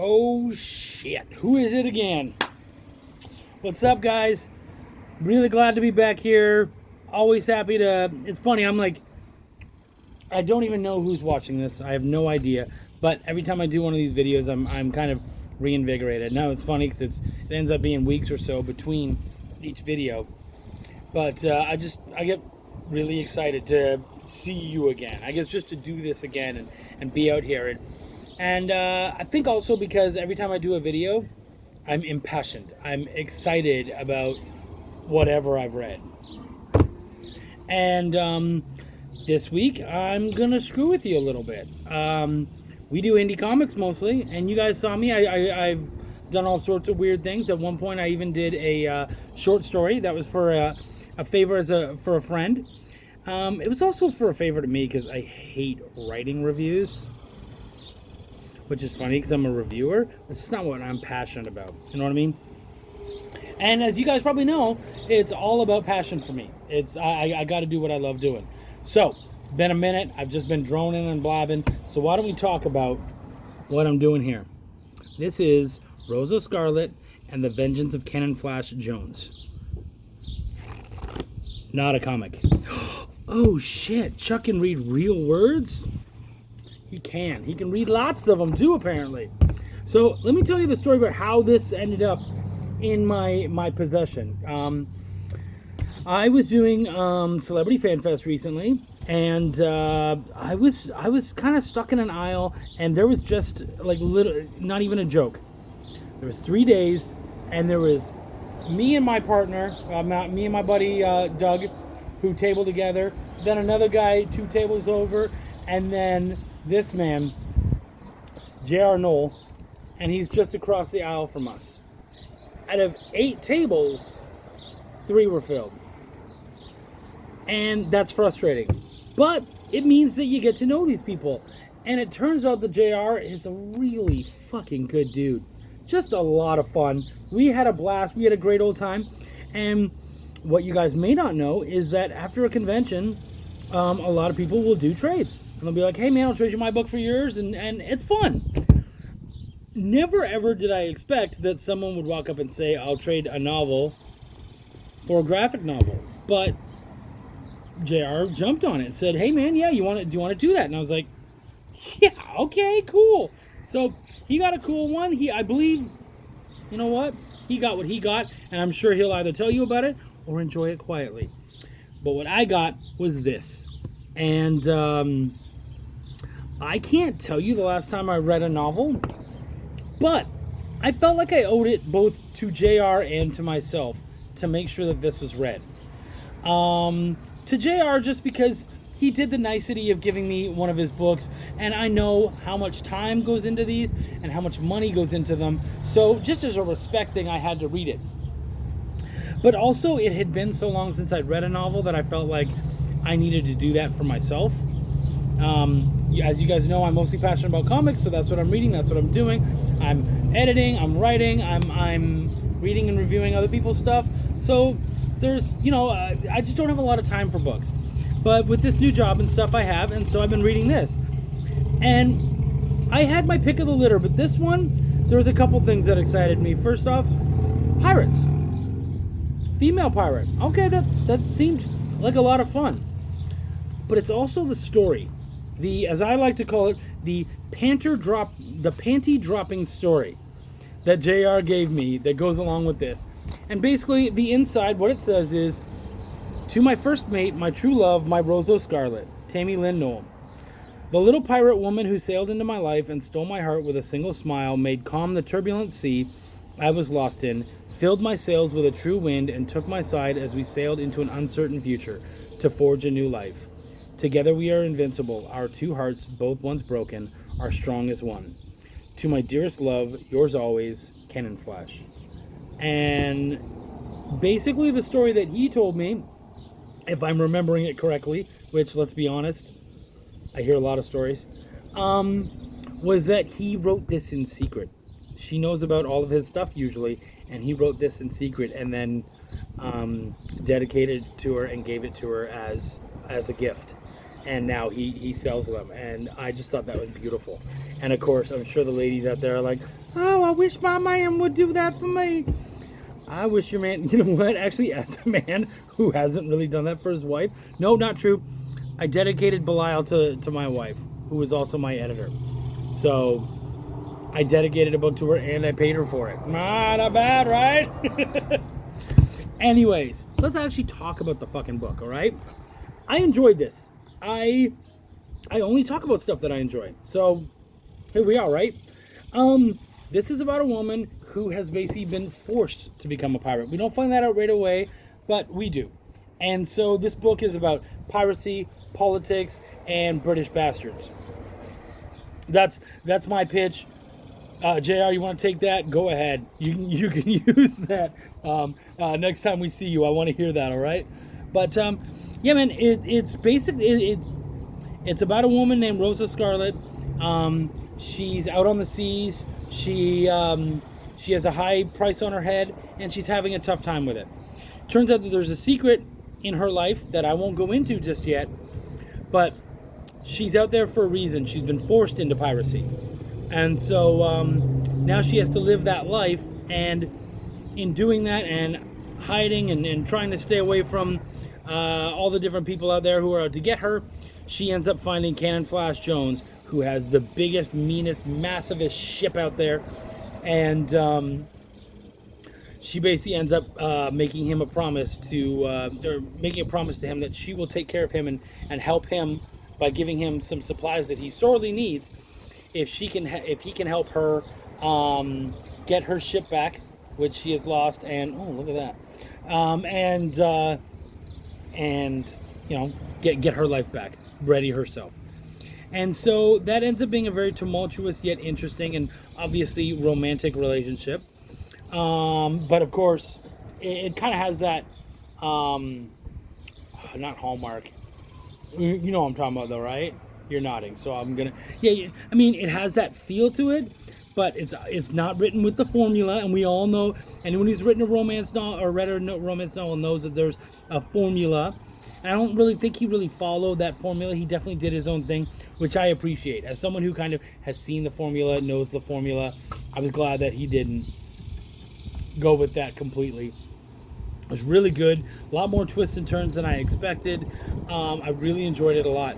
Oh shit, who is it again? What's up, guys? Really glad to be back here. Always happy to. It's funny, I don't even know who's watching this. I have no idea. But every time I do one of these videos, I'm kind of reinvigorated. Now it's funny because it ends up being weeks or so between each video. But I get really excited to see you again. I guess just to do this again and be out here. And I think also because every time I do a video, I'm impassioned. I'm excited about whatever I've read. And this week, I'm going to screw with you a little bit. We do indie comics mostly, and you guys saw me. I've done all sorts of weird things. At one point, I even did a short story that was for a favor for a friend. It was also for a favor to me because I hate writing reviews, which is funny because I'm a reviewer. It's just not what I'm passionate about. You know what I mean? And as you guys probably know, it's all about passion for me. I got to do what I love doing. So, it's been a minute. I've just been droning and blabbing. So why don't we talk about what I'm doing here? This is Rosa Scarlet and the Vengeance of Cannonflash Jones. Not a comic. Oh shit, Chuck can read real words? He can. He can read lots of them too, apparently. So let me tell you the story about how this ended up in my possession. I was doing Celebrity Fan Fest recently, and I was kind of stuck in an aisle, and there was just like not even a joke. There was 3 days, and there was me and my partner, me and my buddy Doug, who tabled together. Then another guy 2 tables over, and then this man, J.R. Knoll, and he's just across the aisle from us. Out of 8 tables, 3 were filled. And that's frustrating. But it means that you get to know these people. And it turns out that JR is a really fucking good dude. Just a lot of fun. We had a blast. We had a great old time. And what you guys may not know is that after a convention, a lot of people will do trades. And they'll be like, hey man, I'll trade you my book for yours. And it's fun. Never ever did I expect that someone would walk up and say, I'll trade a novel for a graphic novel. But JR jumped on it and said, hey man, yeah, do you want to do that? And I was like, yeah, okay, cool. So he got a cool one. I believe, you know what? He got what he got, and I'm sure he'll either tell you about it or enjoy it quietly. But what I got was this. And I can't tell you the last time I read a novel, but I felt like I owed it both to JR and to myself to make sure that this was read. To JR, just because he did the nicety of giving me one of his books, and I know how much time goes into these and how much money goes into them, so just as a respect thing, I had to read it. But also, it had been so long since I'd read a novel that I felt like I needed to do that for myself. As you guys know, I'm mostly passionate about comics, so that's what I'm reading, that's what I'm doing. I'm editing, I'm writing, I'm reading and reviewing other people's stuff, so there's, I just don't have a lot of time for books. But with this new job and stuff I have, and so I've been reading this. And I had my pick of the litter, but this one, there was a couple things that excited me. First off, pirates. Female pirate. Okay, that seemed like a lot of fun. But it's also the story. As I like to call it, the panty dropping story that JR gave me that goes along with this. And basically, the inside, what it says is, to my first mate, my true love, my Rosa Scarlet, Tammy Lynn Knoll. The little pirate woman who sailed into my life and stole my heart with a single smile, made calm the turbulent sea I was lost in, filled my sails with a true wind, and took my side as we sailed into an uncertain future to forge a new life. Together we are invincible, our 2 hearts, both once broken, are strong as one. To my dearest love, yours always, Cannonflash. And basically the story that he told me, if I'm remembering it correctly, which, let's be honest, I hear a lot of stories, was that he wrote this in secret. She knows about all of his stuff usually, and he wrote this in secret and then dedicated it to her and gave it to her as a gift. And now he sells them, and I just thought that was beautiful. And of course, I'm sure the ladies out there are like, oh, I wish my man would do that for me. I wish your man, you know what, actually, as a man who hasn't really done that for his wife, no, not true. I dedicated Belial to my wife, who was also my editor. So I dedicated a book to her and I paid her for it. Not bad, right? Anyways, let's actually talk about the fucking book, all right? I enjoyed this. I only talk about stuff that I enjoy. So here we are, right? This is about a woman who has basically been forced to become a pirate. We don't find that out right away, but we do. And so this book is about piracy, politics, and British bastards. That's my pitch. JR, you want to take that? Go ahead. You can use that next time we see you. I want to hear that, all right? But, yeah, man, it's basically... It's about a woman named Rosa Scarlet. She's out on the seas. She has a high price on her head, and she's having a tough time with it. Turns out that there's a secret in her life that I won't go into just yet, but she's out there for a reason. She's been forced into piracy. And so now she has to live that life, and in doing that and hiding and trying to stay away from all the different people out there who are out to get her, she ends up finding Cannonflash Jones, who has the biggest, meanest, massivest ship out there. And she basically ends up making him a promise to, or making a promise to him that she will take care of him and help him by giving him some supplies that he sorely needs if he can help her get her ship back, which she has lost. And oh, look at that. And you know, get her life back, ready herself. And so that ends up being a very tumultuous yet interesting and obviously romantic relationship. But of course, it kind of has that, not Hallmark. You know what I'm talking about though, right? You're nodding, so I'm gonna, yeah, I mean, it has that feel to it, but it's not written with the formula, and we all know, anyone who's written a romance novel or read a romance novel knows that there's a formula. And I don't really think he really followed that formula. He definitely did his own thing, which I appreciate. As someone who kind of has seen the formula, knows the formula, I was glad that he didn't go with that completely. It was really good. A lot more twists and turns than I expected. I really enjoyed it a lot.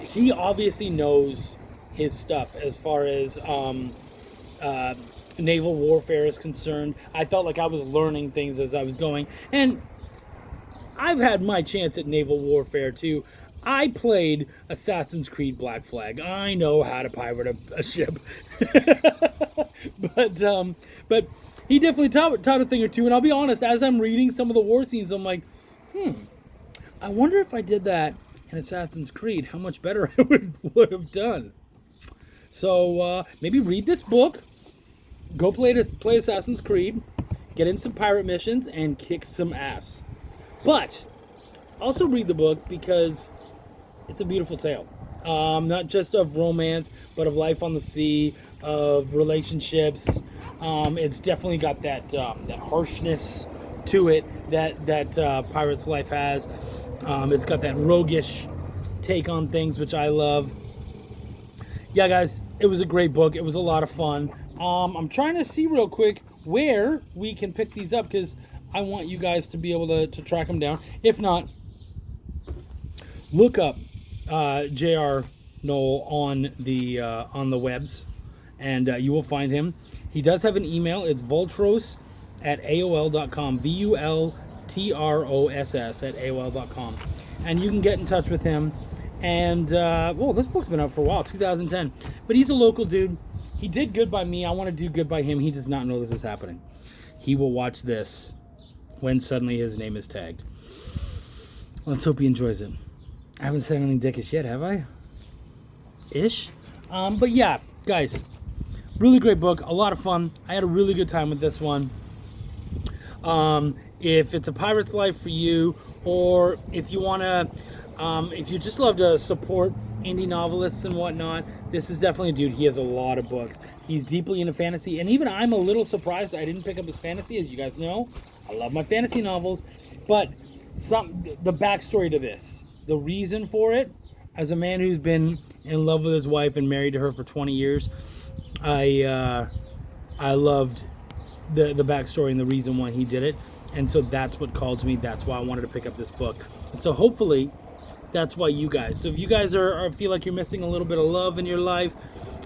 He obviously knows his stuff as far as naval warfare is concerned. I felt like I was learning things as I was going. And I've had my chance at naval warfare too. I played Assassin's Creed Black Flag. I know how to pirate a ship. But he definitely taught a thing or two. And I'll be honest, as I'm reading some of the war scenes, I'm like, I wonder if I did that in Assassin's Creed, how much better I would have done. So maybe read this book, go play Assassin's Creed, get in some pirate missions, and kick some ass. But also read the book because it's a beautiful tale. Not just of romance, but of life on the sea, of relationships. It's definitely got that harshness to it that pirate's life has. It's got that roguish take on things, which I love. Yeah, guys, it was a great book. It was a lot of fun. I'm trying to see real quick where we can pick these up because I want you guys to be able to track them down. If not, look up J.R. Knoll on the webs, and you will find him. He does have an email. It's vultros@aol.com. vultros@aol.com, and you can get in touch with him. And this book's been out for a while, 2010. But he's a local dude. He did good by me. I want to do good by him. He does not know this is happening. He will watch this when suddenly his name is tagged. Let's hope he enjoys it. I haven't said anything dickish yet, have I? Ish? But yeah, guys, really great book, a lot of fun. I had a really good time with this one. If it's a pirate's life for you, or if you want to, if you just love to support indie novelists and whatnot, this is definitely a dude. He has a lot of books. He's deeply into fantasy, and even I'm a little surprised I didn't pick up his fantasy. As you guys know, I love my fantasy novels, but the backstory to this, the reason for it, as a man who's been in love with his wife and married to her for 20 years, I loved the backstory and the reason why he did it. And so that's what called to me. That's why I wanted to pick up this book. And so hopefully that's why you guys. So if you guys feel like you're missing a little bit of love in your life,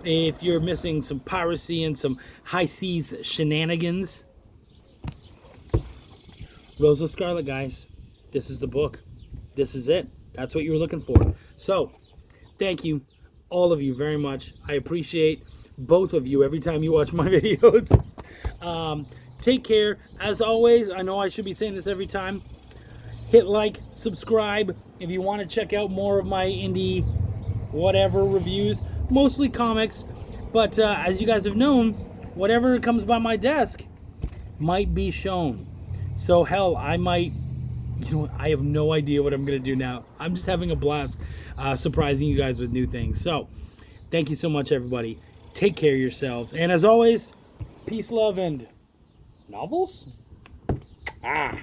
if you're missing some piracy and some high seas shenanigans, Rose of Scarlet, guys. This is the book. This is it. That's what you were looking for. So, thank you, all of you, very much. I appreciate both of you every time you watch my videos. Take care. As always, I know I should be saying this every time. Hit like, subscribe. If you want to check out more of my indie whatever reviews, mostly comics. But as you guys have known, whatever comes by my desk might be shown. So hell, I might, you know, I have no idea what I'm going to do now. I'm just having a blast surprising you guys with new things. So thank you so much, everybody. Take care of yourselves. And as always, peace, love, and novels? Ah.